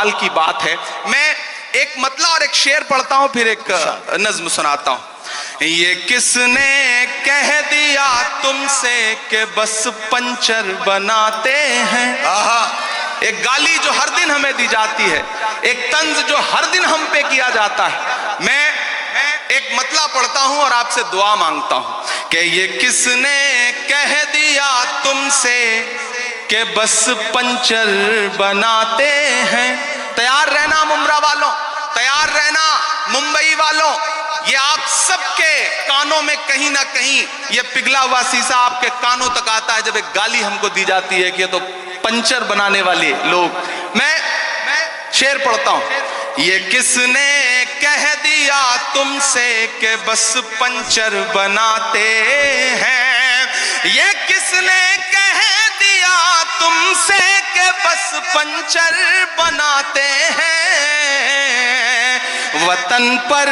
कमाल की बात है। मैं एक मतला और एक शेर पढ़ता हूं, फिर एक नज्म सुनाता हूं। ये किसने कह दिया तुमसे कि बस पंचर बनाते हैं। एक गाली जो हर दिन हमें दी जाती है, एक तंज जो हर दिन हम पे किया जाता है। मैं एक मतला पढ़ता हूं और आपसे दुआ मांगता हूं कि ये किसने कह दिया तुमसे कि बस पंचर बनाते हैं। तैयार रहना मुंब्रा वालों, तैयार रहना मुंबई वालों, ये आप सबके कानों में कहीं ना कहीं ये पिघला हुआ शीशा आपके कानों तक आता है जब एक गाली हमको दी जाती है कि ये तो पंचर बनाने वाले लोग। मैं शेर पढ़ता हूं। ये किसने कह दिया तुमसे कि बस पंचर बनाते हैं। ये किसने कह दिया तुमसे कि बस पंचर बनाते हैं। वतन पर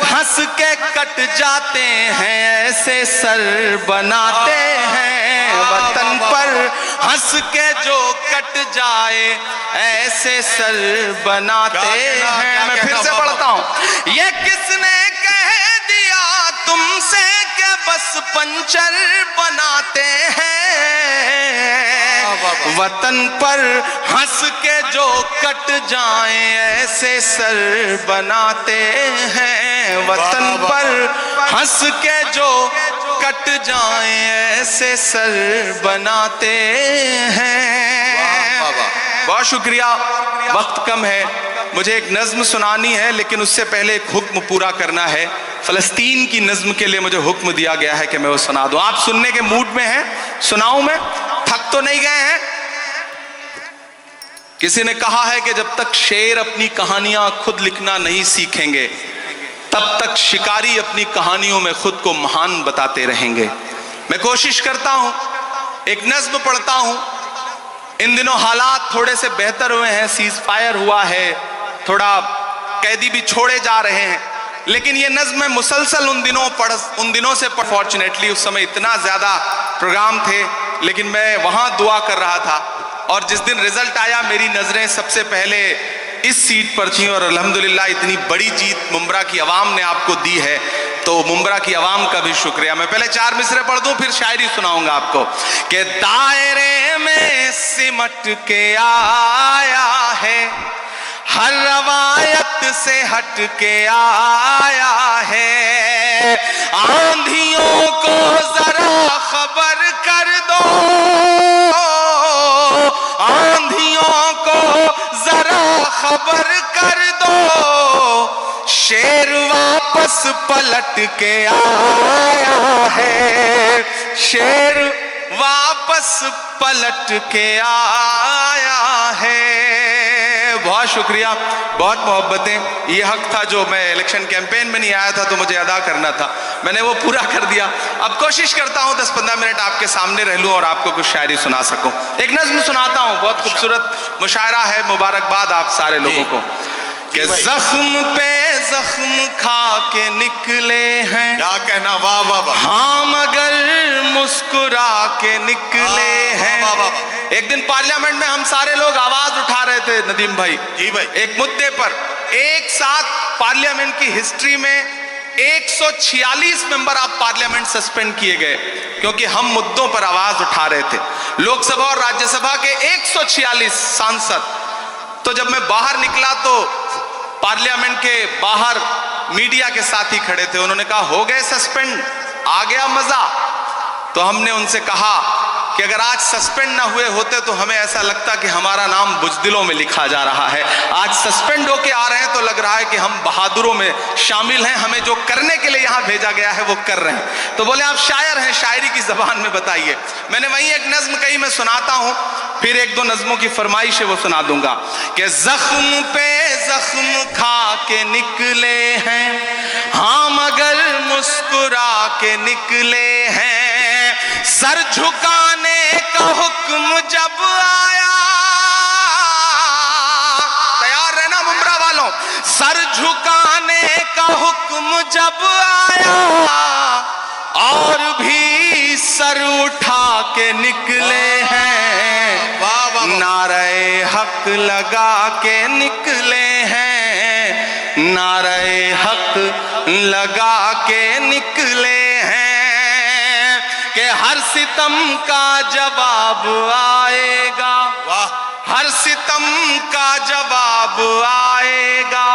हंस के कट जाते हैं ऐसे सर बनाते हैं। वतन पर हंस के जो कट जाए ऐसे सर बनाते हैं। मैं फिर से पढ़ता हूं। ये किसने कह दिया तुमसे कि बस पंचर बनाते हैं। वतन पर हंस के जो कट जाए ऐसे सर बनाते हैं। वतन पर हंस के जो कट जाए ऐसे सर बनाते हैं। बहुत शुक्रिया, वक्त कम है, मुझे एक नज्म सुनानी है लेकिन उससे पहले एक हुक्म पूरा करना है। फलस्तीन की नज्म के लिए मुझे हुक्म दिया गया है कि मैं वो सुना दूं। आप सुनने के मूड में हैं? सुनाऊं मैं? थक तो नहीं गए हैं? किसी ने कहा है कि जब तक शेर अपनी कहानियां खुद लिखना नहीं सीखेंगे तब तक शिकारी अपनी कहानियों में खुद को महान बताते रहेंगे। मैं कोशिश करता हूं, एक नज्म पढ़ता हूं। इन दिनों हालात थोड़े से बेहतर हुए हैं, सीज फायर हुआ है, थोड़ा कैदी भी छोड़े जा रहे हैं, लेकिन ये नज्म मैं मुसलसल उन दिनों से फॉर्चुनेटली उस समय इतना ज्यादा प्रोग्राम थे लेकिन मैं वहां दुआ कर रहा था और जिस दिन रिजल्ट आया मेरी नजरें सबसे पहले इस सीट पर थी और अल्हम्दुलिल्लाह इतनी बड़ी जीत मुंब्रा की आवाम ने आपको दी है, तो मुंब्रा की आवाम का भी शुक्रिया। मैं पहले 4 मिसरे पढ़ दूं फिर शायरी सुनाऊंगा आपको कि दायरे में सिमट के आया है, हर रवायत से हट के आया है। आंधियों को जरा खबर कर दो, आंधियों को जरा खबर कर दो, शेर वापस पलट के आया है। शेर वापस पलट के आया है। बहुत शुक्रिया, बहुत मोहब्बतें। ये हक था जो मैं इलेक्शन कैंपेन में नहीं आया था तो मुझे अदा करना था, मैंने वो पूरा कर दिया। अब कोशिश करता हूँ 10-15 मिनट आपके सामने रह लूँ और आपको कुछ शायरी सुना सकूँ। एक नज्म सुनाता हूँ, बहुत खूबसूरत मुशायरा है। मुबारकबाद आप सारे लोगों को कि जख्म पे जख्म खा के निकले हैं। क्या कहना, वाह वाह वाह। हाँ मगर मुस्कुरा के निकले हैं। एक दिन पार्लियामेंट में हम सारे लोग आवाज उठा रहे थे नदीम भाई, जी भाई, एक मुद्दे पर। एक साथ पार्लियामेंट की हिस्ट्री में 146 मेंबर ऑफ पार्लियामेंट सस्पेंड किए गए क्योंकि हम मुद्दों पर आवाज उठा रहे थे। लोकसभा और राज्यसभा के 146 सांसद। तो जब मैं बाहर निकला तो पार्लियामेंट के बाहर मीडिया के साथी खड़े थे, उन्होंने कहा हो गए सस्पेंड, आ गया मजा। तो हमने उनसे कहा कि अगर आज सस्पेंड ना हुए होते तो हमें ऐसा लगता कि हमारा नाम बुज़दिलों में लिखा जा रहा है। आज सस्पेंड होके आ रहे हैं तो लग रहा है कि हम बहादुरों में शामिल हैं, हमें जो करने के लिए यहाँ भेजा गया है वो कर रहे हैं। तो बोले आप शायर हैं, शायरी की जबान में बताइए। मैंने वहीं एक नज्म कही, मैं सुनाता हूँ, फिर 1-2 नज्मों की फरमाइश है वो सुना दूंगा कि जख्म पे जख्म खा के निकले हैं, हाँ मगर मुस्कुरा के निकले हैं। सर झुकाने का हुक्म जब आया, तैयार रहना मुंब्रा वालों, सर झुकाने का हुक्म जब आया और भी सर उठा के निकले हैं। नारे हक लगा के निकले हैं, नारे हक लगा के निकले हैं कि हर सितम का जवाब आएगा, हर सितम का जवाब आएगा,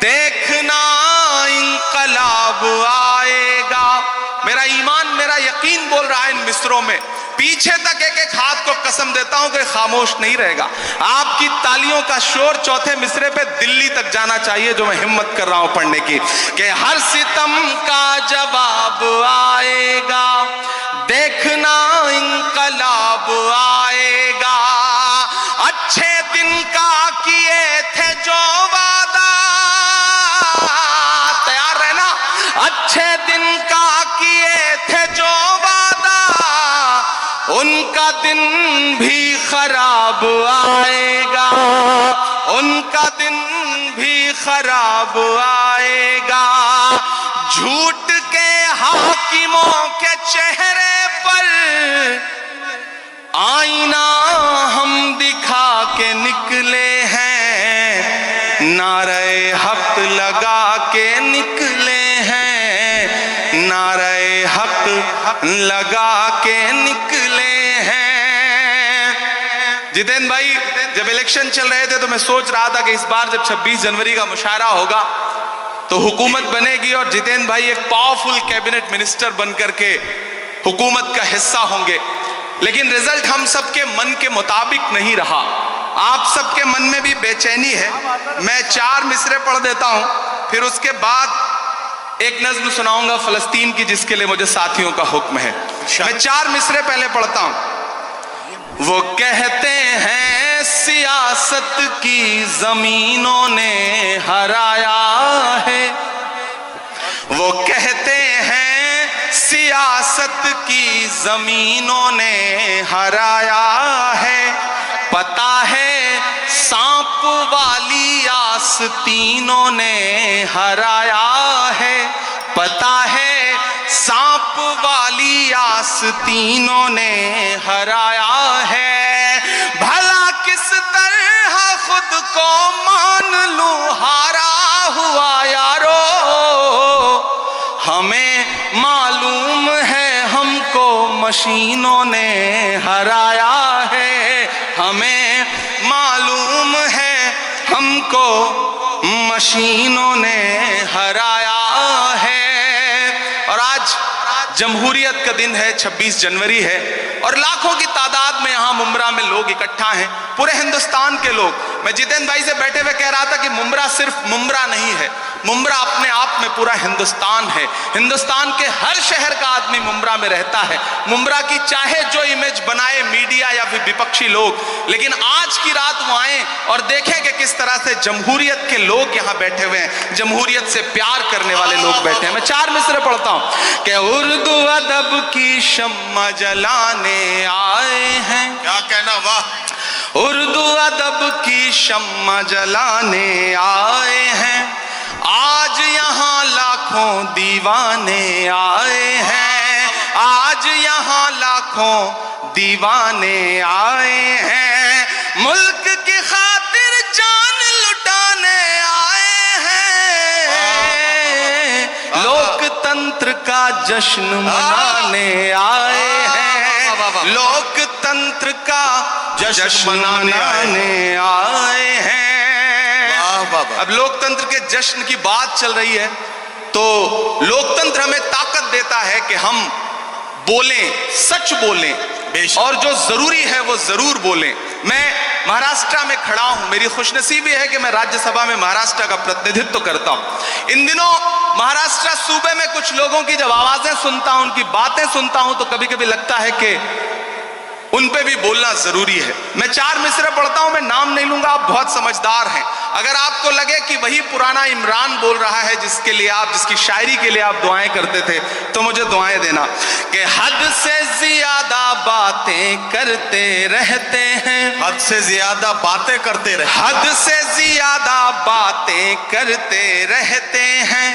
देखना इंकलाब आएगा। मेरा ईमान, मेरा यकीन बोल रहा है इन मिसरों में, पीछे तक एक एक हाथ को कसम देता हूं कि खामोश नहीं रहेगा। आपकी तालियों का शोर चौथे मिसरे पे दिल्ली तक जाना चाहिए, जो मैं हिम्मत कर रहा हूं पढ़ने की, कि हर सितम का जवाब आएगा, देखना इंकलाब आएगा। अच्छे दिन का किए थे जो वादा, तैयार रहना, अच्छे दिन का किए थे जो वादा, उनका दिन भी खराब आएगा, उनका दिन भी खराब आएगा। झूठ के हाकिमों के चेहरे पर आईना हम दिखा के निकले हैं, नारे हक लगा के निकले हैं, नारे हक लगा के निकले हैं। जितेंद्र भाई, जब इलेक्शन चल रहे थे तो मैं सोच रहा था कि इस बार जब 26 जनवरी का मुशायरा होगा तो हुकूमत बनेगी और जितेंद्र भाई एक पावरफुल कैबिनेट मिनिस्टर बनकर के हुकूमत का हिस्सा होंगे, लेकिन रिजल्ट हम सबके मन के मुताबिक नहीं रहा। आप सबके मन में भी बेचैनी है। मैं 4 मिसरे पढ़ देता हूं, फिर उसके बाद एक नज्म सुनाऊंगा फलस्तीन की, जिसके लिए मुझे साथियों का हुक्म है। मैं 4 मिसरे पहले पढ़ता हूं। वो कहते हैं सियासत की जमीनों ने हराया है, वो कहते हैं सियासत की जमीनों ने हराया है, पता है सांप वाली आस्तीनों ने हराया है, पता है सांप वाली आस्तीनों ने हराया है। भला किस तरह खुद को मान लूं हारा हुआ यारो, हमें मालूम है हमको मशीनों ने हराया है, हमें मालूम है हमको मशीनों ने हराया है। और आज जमहूरियत का दिन है, 26 जनवरी है, और लाखों की तादाद में यहाँ मुमरा में लोग इकट्ठा हैं, पूरे हिंदुस्तान के लोग। मैं जितेंद्र भाई से बैठे हुए कह रहा था कि मुमरा सिर्फ मुमरा नहीं है, मुमरा अपने आप में पूरा हिंदुस्तान है। हिंदुस्तान के हर शहर का आदमी मुमरा में रहता है। मुमरा की चाहे जो इमेज बनाए मीडिया या फिर विपक्षी लोग, लेकिन आज की रात वो आए और देखें कि किस तरह से जमहूरियत के लोग यहाँ बैठे हुए हैं, जमहूरियत से प्यार करने वाले लोग बैठे हैं। मैं 4 मिसरे पढ़ता हूँ कि उर्दू अदब की शम्मा जलाने आए हैं। क्या कहना, वाह। उर्दू अदब की शम्मा जलाने आए हैं, आज यहाँ लाखों दीवाने आए हैं, आज यहाँ लाखों दीवाने आए हैं, मुल्क की खातिर जान लुटाने आए हैं, लोकतंत्र का जश्न मनाने आए हैं, लोकतंत्र का जश्न मनाने आए हैं। अब लोकतंत्र के जश्न की बात चल रही है तो लोकतंत्र हमें ताकत देता है कि हम बोलें, सच बोलें, और जो जरूरी है वो जरूर बोलें। मैं महाराष्ट्र में खड़ा हूं, मेरी खुशनसीबी है कि मैं राज्यसभा में महाराष्ट्र का प्रतिनिधित्व करता हूं। इन दिनों महाराष्ट्र सूबे में कुछ लोगों की जब आवाजें सुनता हूं, उनकी बातें सुनता हूं, तो कभी कभी लगता है कि उन पे भी बोलना जरूरी है। मैं 4 मिसरे पढ़ता हूं, मैं नाम नहीं लूंगा, आप बहुत समझदार हैं। अगर आपको लगे कि वही पुराना इमरान बोल रहा है जिसके लिए आप, जिसकी शायरी के लिए आप दुआएं करते थे, तो मुझे दुआएं देना कि हद से ज्यादा बातें करते रहते हैं, हद से ज्यादा बातें करते रहे, हद से ज्यादा बातें करते रहते हैं,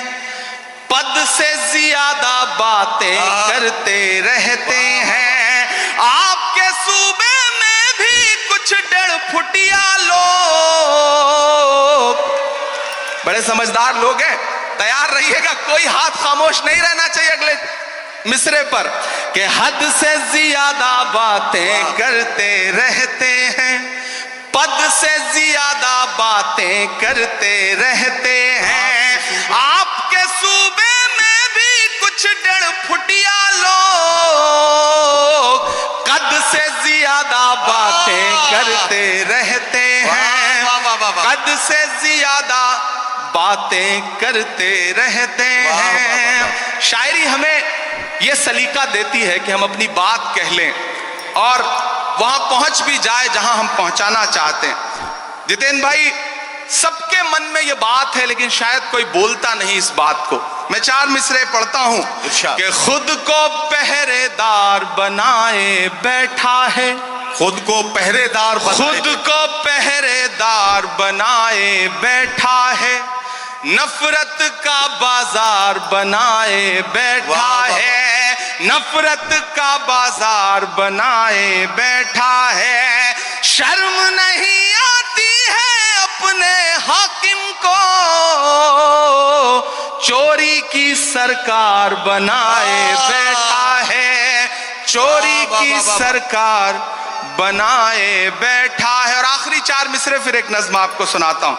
पद से ज्यादा बातें करते रहते हैं। आपके सूबे में भी कुछ समझदार लोग हैं, तैयार रहिएगा, कोई हाथ खामोश नहीं रहना चाहिए अगले मिसरे पर कि हद से ज्यादा बातें करते रहते हैं, पद से ज्यादा बातें करते रहते हैं। आपके सूबे में भी कुछ 1.5 फुटिया लोग कद से ज्यादा बातें करते रहते हैं, कद से ज्यादा बातें करते रहते हैं। शायरी हमें यह सलीका देती है कि हम अपनी बात कह लें और वहां पहुंच भी जाए जहां हम पहुंचाना चाहते हैं। जितेंद्र भाई, सबके मन में यह बात है लेकिन शायद कोई बोलता नहीं इस बात को। मैं 4 मिसरे पढ़ता हूं कि खुद को पहरेदार बनाए बैठा है, खुद को पहरेदार खुद को पहरेदार बनाए बैठा है, नफरत का बाजार बनाए बैठा है, नफरत का बाजार बनाए बैठा है। शर्म नहीं आती है अपने हाकिम को, चोरी की सरकार बनाए बैठा है, चोरी की सरकार बनाए बैठा है। और आखिरी 4 मिसरे फिर एक नज्म आपको सुनाता हूं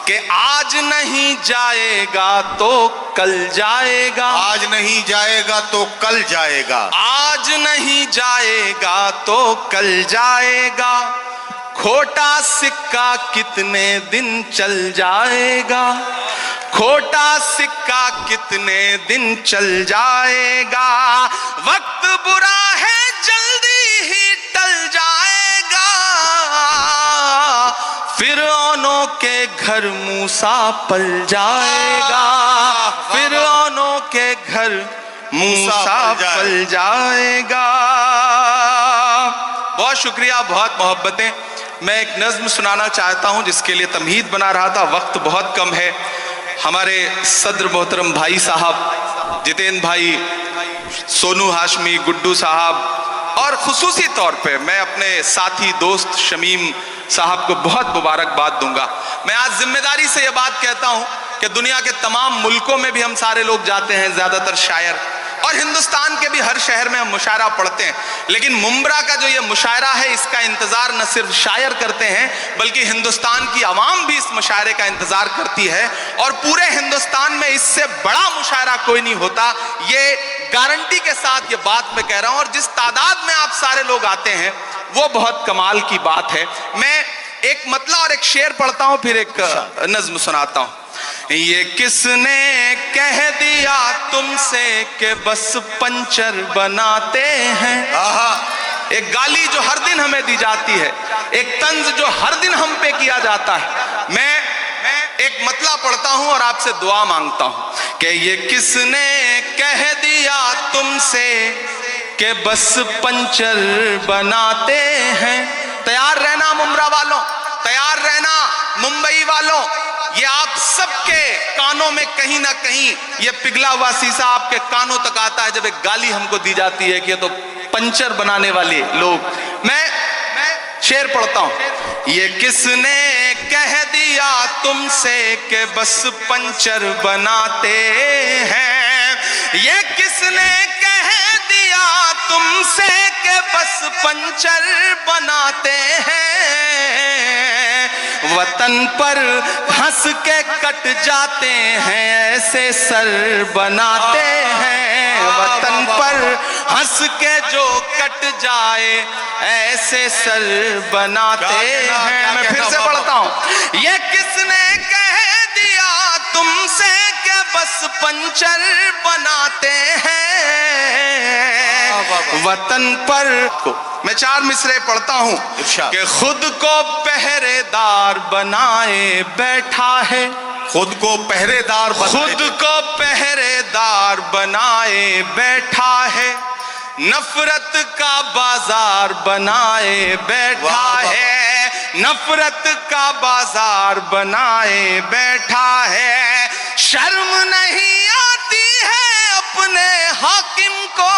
कि आज नहीं जाएगा तो कल जाएगा, आज नहीं जाएगा तो कल जाएगा, आज नहीं जाएगा तो कल जाएगा, खोटा सिक्का कितने दिन चल जाएगा, खोटा सिक्का कितने दिन चल जाएगा, वक्त बुरा है जल्दी ही टल जाएगा, फिरौनों के घर मूसा पल जाएगा, फिरौनों के घर मूसा पल जाएगा। बहुत शुक्रिया, बहुत मोहब्बतें। मैं एक नज्म सुनाना चाहता हूं जिसके लिए तमहीद बना रहा था, वक्त बहुत कम है। हमारे सदर मोहतरम भाई साहब जितेंद्र भाई, सोनू हाशमी, गुड्डू साहब और खुसूसी तौर पे मैं अपने साथी दोस्त शमीम साहब को बहुत मुबारकबाद दूंगा। मैं आज जिम्मेदारी से यह बात कहता हूं कि दुनिया के तमाम मुल्कों में भी हम सारे लोग जाते हैं, ज्यादातर शायर, और हिंदुस्तान के भी हर शहर में हम मुशायरा पढ़ते हैं, लेकिन मुंब्रा का जो ये मुशायरा है इसका इंतजार न सिर्फ शायर करते हैं बल्कि हिंदुस्तान की आवाम भी इस मुशायरे का इंतजार करती है, और पूरे हिंदुस्तान में इससे बड़ा मुशायरा कोई नहीं होता। ये गारंटी के साथ ये बात मैं कह रहा हूं, और जिस तादाद में आप सारे लोग आते हैं वो बहुत कमाल की बात है। मैं एक मतला और एक शेर पढ़ता हूं, फिर एक नज्म सुनाता हूं। ये किसने कह दिया तुमसे कि बस पंचर बनाते हैं, एक गाली जो हर दिन हमें दी जाती है, एक तंज जो हर दिन हम पे किया जाता है। मैं एक मतला पढ़ता हूं और आपसे दुआ मांगता हूं कि ये किसने कह दिया तुमसे कि बस पंचर बनाते हैं। तैयार रहना मुंब्रा वालों, तैयार रहना मुंबई वालों, ये आप सबके कानों में कहीं ना कहीं ये पिघला हुआ शीशा आपके कानों तक आता है जब एक गाली हमको दी जाती है कि ये तो पंचर बनाने वाले लोग। मैं शेर पढ़ता हूं। ये किसने कह दिया तुमसे कि बस पंचर बनाते हैं, ये किसने कह दिया तुमसे कि बस पंचर बनाते हैं, वतन पर हंस के कट जाते हैं ऐसे सर बनाते हैं, वतन पर हंस के जो कट जाए ऐसे सर बनाते हैं। मैं फिर से पढ़ता हूं। ये किसने कह दिया तुमसे कि बस पंचर बनाते हैं, वतन पर मैं 4 मिसरे पढ़ता हूं कि खुद को पहरेदार बनाए बैठा है, खुद को पहरेदार खुद को पहरेदार बनाए बैठा है, नफरत का बाजार बनाए बैठा है, नफरत का बाजार बनाए बैठा है। शर्म नहीं आती है अपने हाकिम को,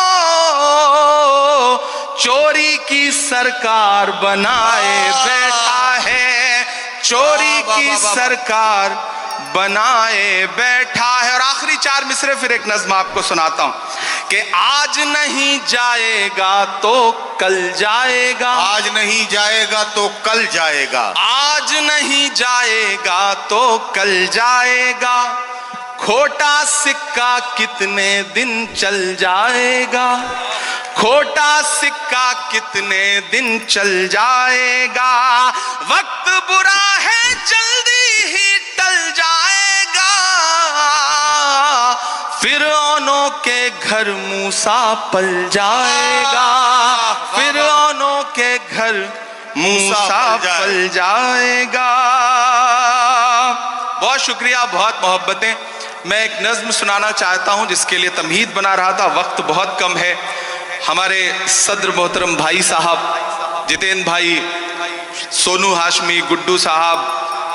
चोरी की सरकार बनाए बैठा है, चोरी की सरकार बनाए बैठा है। और आखिरी 4 मिसरे फिर एक नज्म आपको सुनाता हूं कि आज नहीं जाएगा तो कल जाएगा, आज नहीं जाएगा तो कल जाएगा, आज नहीं जाएगा तो कल जाएगा, खोटा सिक्का कितने दिन चल जाएगा, खोटा सिक्का कितने दिन चल जाएगा, वक्त बुरा है जल्दी ही टल जाएगा, फिरौनों के घर मूसा पल जाएगा, फिरौनों के घर मूसा पल जाएगा। बहुत शुक्रिया, बहुत मोहब्बतें। मैं एक नज्म सुनाना चाहता हूं जिसके लिए तमहीद बना रहा था, वक्त बहुत कम है। हमारे सदर मोहतरम भाई साहब, जितेंद्र भाई, सोनू हाशमी, गुड्डू साहब,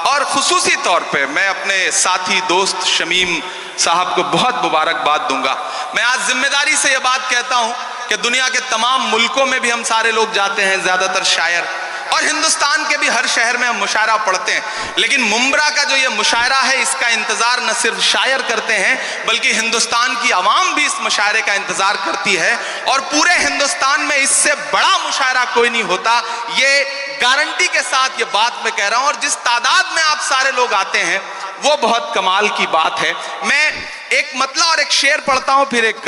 और खुसूसी तौर पे मैं अपने साथी दोस्त शमीम साहब को बहुत मुबारकबाद दूंगा। मैं आज जिम्मेदारी से यह बात कहता हूं कि दुनिया के तमाम मुल्कों में भी हम सारे लोग जाते हैं, ज्यादातर शायर, और हिंदुस्तान के भी हर शहर में हम मुशायरा पढ़ते हैं, लेकिन मुंब्रा का जो ये मुशायरा है इसका इंतजार न सिर्फ शायर करते हैं बल्कि हिंदुस्तान की आवाम भी इस मुशायरे का इंतजार करती है, और पूरे हिंदुस्तान में इससे बड़ा मुशायरा कोई नहीं होता। ये गारंटी के साथ ये बात मैं कह रहा हूं, और जिस तादाद में आप सारे लोग आते हैं वो बहुत कमाल की बात है। मैं एक मतला और एक शेर पढ़ता हूं, फिर एक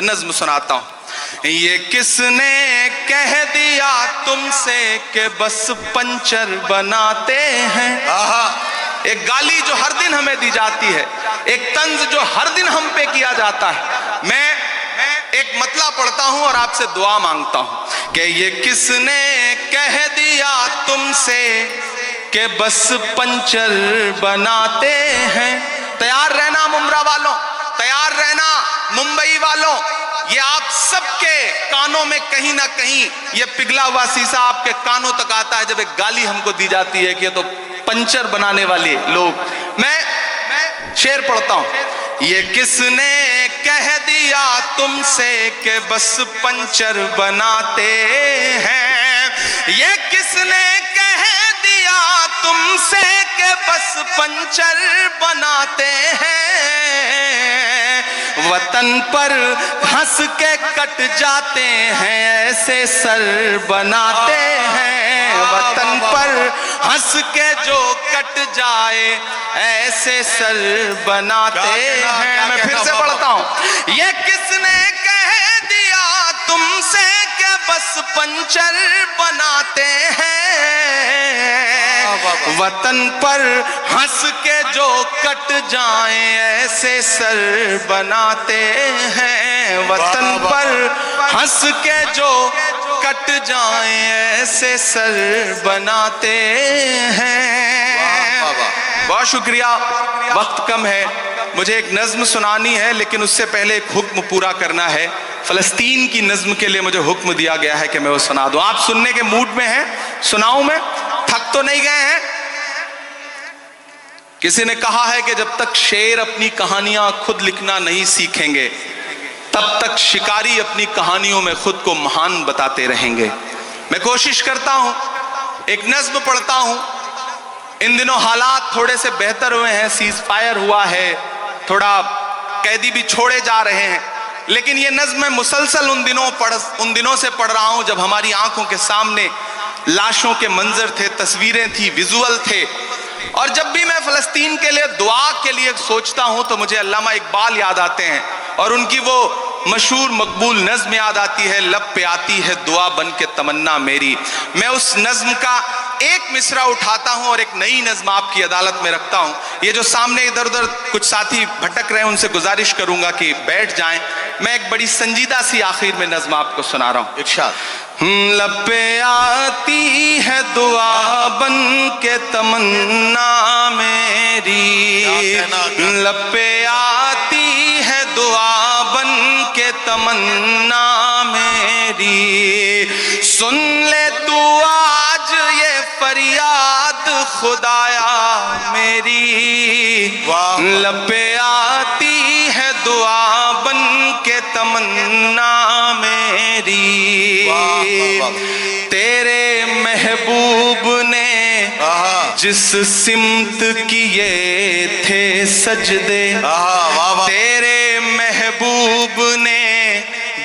नज्म सुनाता हूं। ये किसने कह दिया तुमसे कि बस पंचर बनाते हैं, एक गाली जो हर दिन हमें दी जाती है, एक तंज जो हर दिन हम पे किया जाता है। मैं एक मतला पढ़ता हूं और आपसे दुआ मांगता हूं कि ये किसने कह दिया तुमसे कि बस पंचर बनाते हैं। तैयार रहना मुंब्रा वालों, तैयार रहना मुंबई वालों, ये आप सबके कानों में कहीं ना कहीं ये पिघला हुआ शीशा आपके कानों तक आता है जब एक गाली हमको दी जाती है कि ये तो पंचर बनाने वाले लोग। मैं शेर पढ़ता हूं। ये किसने कह दिया तुमसे कि बस पंचर बनाते हैं, ये किसने कह दिया तुमसे कि बस पंचर बनाते हैं, वतन पर हंस के कट जाते हैं ऐसे सर बनाते हैं, वतन पर हंस के जो कट जाए ऐसे सर बनाते हैं। मैं फिर से पढ़ता हूं। ये किसने कह दिया तुमसे कि बस पंचर बनाते हैं, वतन पर हंस के जो कट जाएं ऐसे सर बनाते हैं, वतन पर हंस के जो कट जाएं ऐसे सर बनाते हैं। बहुत शुक्रिया, वक्त कम है, मुझे एक नज्म सुनानी है लेकिन उससे पहले एक हुक्म पूरा करना है। फलस्तीन की नज्म के लिए मुझे हुक्म दिया गया है कि मैं वो सुना दूं। आप सुनने के मूड में हैं? सुनाऊं मैं? थक तो नहीं गए हैं? किसी ने कहा है कि जब तक शेर अपनी कहानियां खुद लिखना नहीं सीखेंगे तब तक शिकारी अपनी कहानियों में खुद को महान बताते रहेंगे। मैं कोशिश करता हूं, एक नज्म पढ़ता हूं। इन दिनों हालात थोड़े से बेहतर हुए हैं, सीज फायर हुआ है, थोड़ा कैदी भी छोड़े जा रहे हैं, लेकिन ये नज्म मैं मुसलसल उन दिनों से पढ़ रहा हूं जब हमारी आंखों के सामने लाशों के मंजर थे, तस्वीरें थी, विजुअल थे। और जब भी मैं फलस्तीन के लिए दुआ के लिए सोचता हूं तो मुझे अल्लामा इकबाल याद आते हैं और उनकी वो मशहूर मकबूल नज्म याद आती है, लब पे आती है दुआ बन के तमन्ना मेरी। मैं उस नज्म का एक मिसरा उठाता हूं और एक नई नज्म आपकी अदालत में रखता हूं। ये जो सामने इधर उधर कुछ साथी भटक रहे हैं उनसे गुजारिश करूंगा कि बैठ जाएं। मैं एक बड़ी संजीदा सी आखिर में नज्म आपको सुना रहा हूं। इरशाद। लब पे आती है दुआ बन के तमन्ना मेरी, लब पे आती है दुआ बन के तमन्ना मेरी, सुन ले तू आज ये फरियाद खुदाया मेरी, लब पे आती है दुआ बन के तमन्ना मेरी, तेरे महबूब ने जिस सिमत किए थे सजदे, वाह वाह। तेरे महबूब ने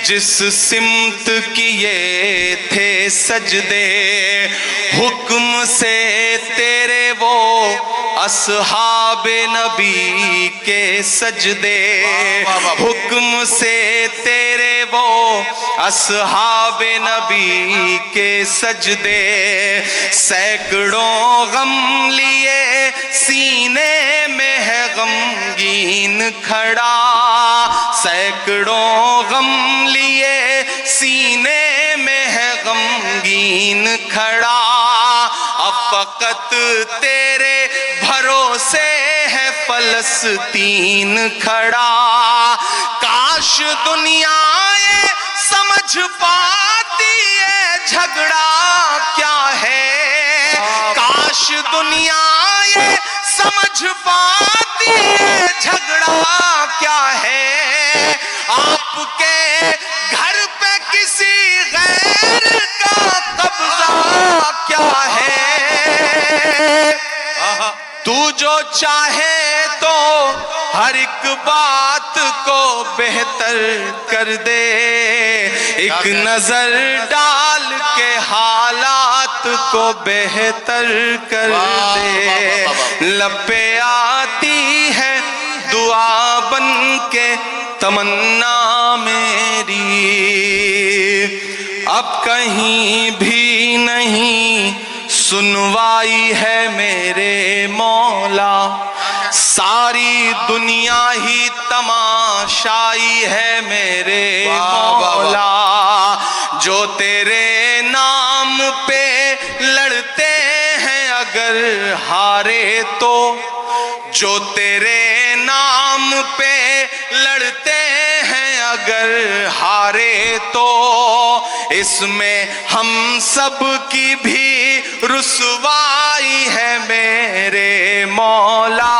जिस सिमत किए थे सजदे, हुक्म से तेरे वो अस्हाबे नबी के सजदे, हुक्म से तेरे वो अस्हाबे नबी के सजदे, सैकड़ों गम लिए सीने में है गमगीन खड़ा, सैकड़ों गम लिए सीने में है गमगीन खड़ा, अब फकत तेरे भरोसे है फलस्तीन खड़ा, काश दुनिया ये समझ पाती है झगड़ा क्या है, काश दुनिया ये समझ पाती है झगड़ा क्या है, आपके घर पे किसी गैर का कब्जा क्या है, तू जो चाहे तो हर एक बात को बेहतर कर दे, एक नजर डाल के हालात को बेहतर कर दे, लपे आती है दुआ बन के तमन्ना मेरी, अब कहीं भी नहीं सुनवाई है मेरे मौला, सारी दुनिया ही तमाशाई है मेरे मौला, जो तेरे नाम पे लड़ते हैं अगर हारे तो, जो तेरे नाम पे लड़ते हैं अगर हारे तो, इसमें हम सब की भी रुसवाई है मेरे मौला,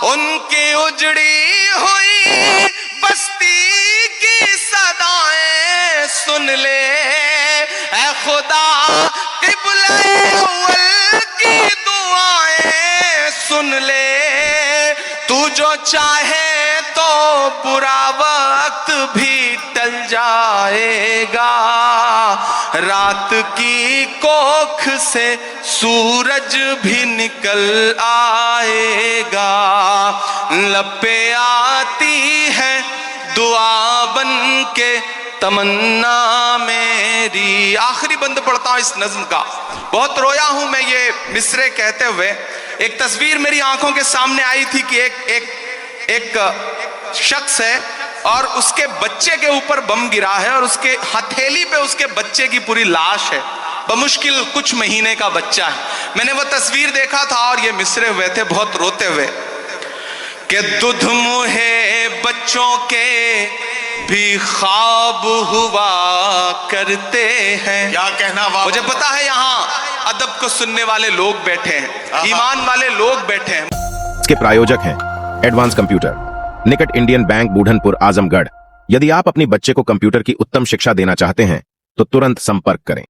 उनकी उजड़ी हुई बस्ती की सदाएं सुन ले, ऐ खुदा क़िबले अव्वल की दुआएं सुन ले, तू जो चाहे तो बुरा वक्त भी टल जाएगा, रात की कोख से सूरज भी निकल आएगा, लपे आती है दुआ बन के तमन्ना मेरी। आखिरी बंद पढ़ता हूं इस नज्म का, बहुत रोया हूं मैं ये मिसरे कहते हुए। एक तस्वीर मेरी आंखों के सामने आई थी कि एक शख्स है और उसके बच्चे के ऊपर बम गिरा है और उसके हथेली पे उसके बच्चे की पूरी लाश है, बमुश्किल कुछ महीने का बच्चा है। मैंने वो तस्वीर देखा था और ये मिसरे हुए थे बहुत रोते हुए कि दुध मुहे बच्चों के भी ख्वाब हुआ करते हैं। क्या कहना, मुझे पता है यहाँ अदब को सुनने वाले लोग बैठे हैं, ईमान वाले लोग बैठे हैं। इसके प्रायोजक हैं एडवांस कंप्यूटर, निकट इंडियन बैंक, बूढ़नपुर, आजमगढ़। यदि आप अपनी बच्चे को कंप्यूटर की उत्तम शिक्षा देना चाहते हैं तो तुरंत संपर्क करें।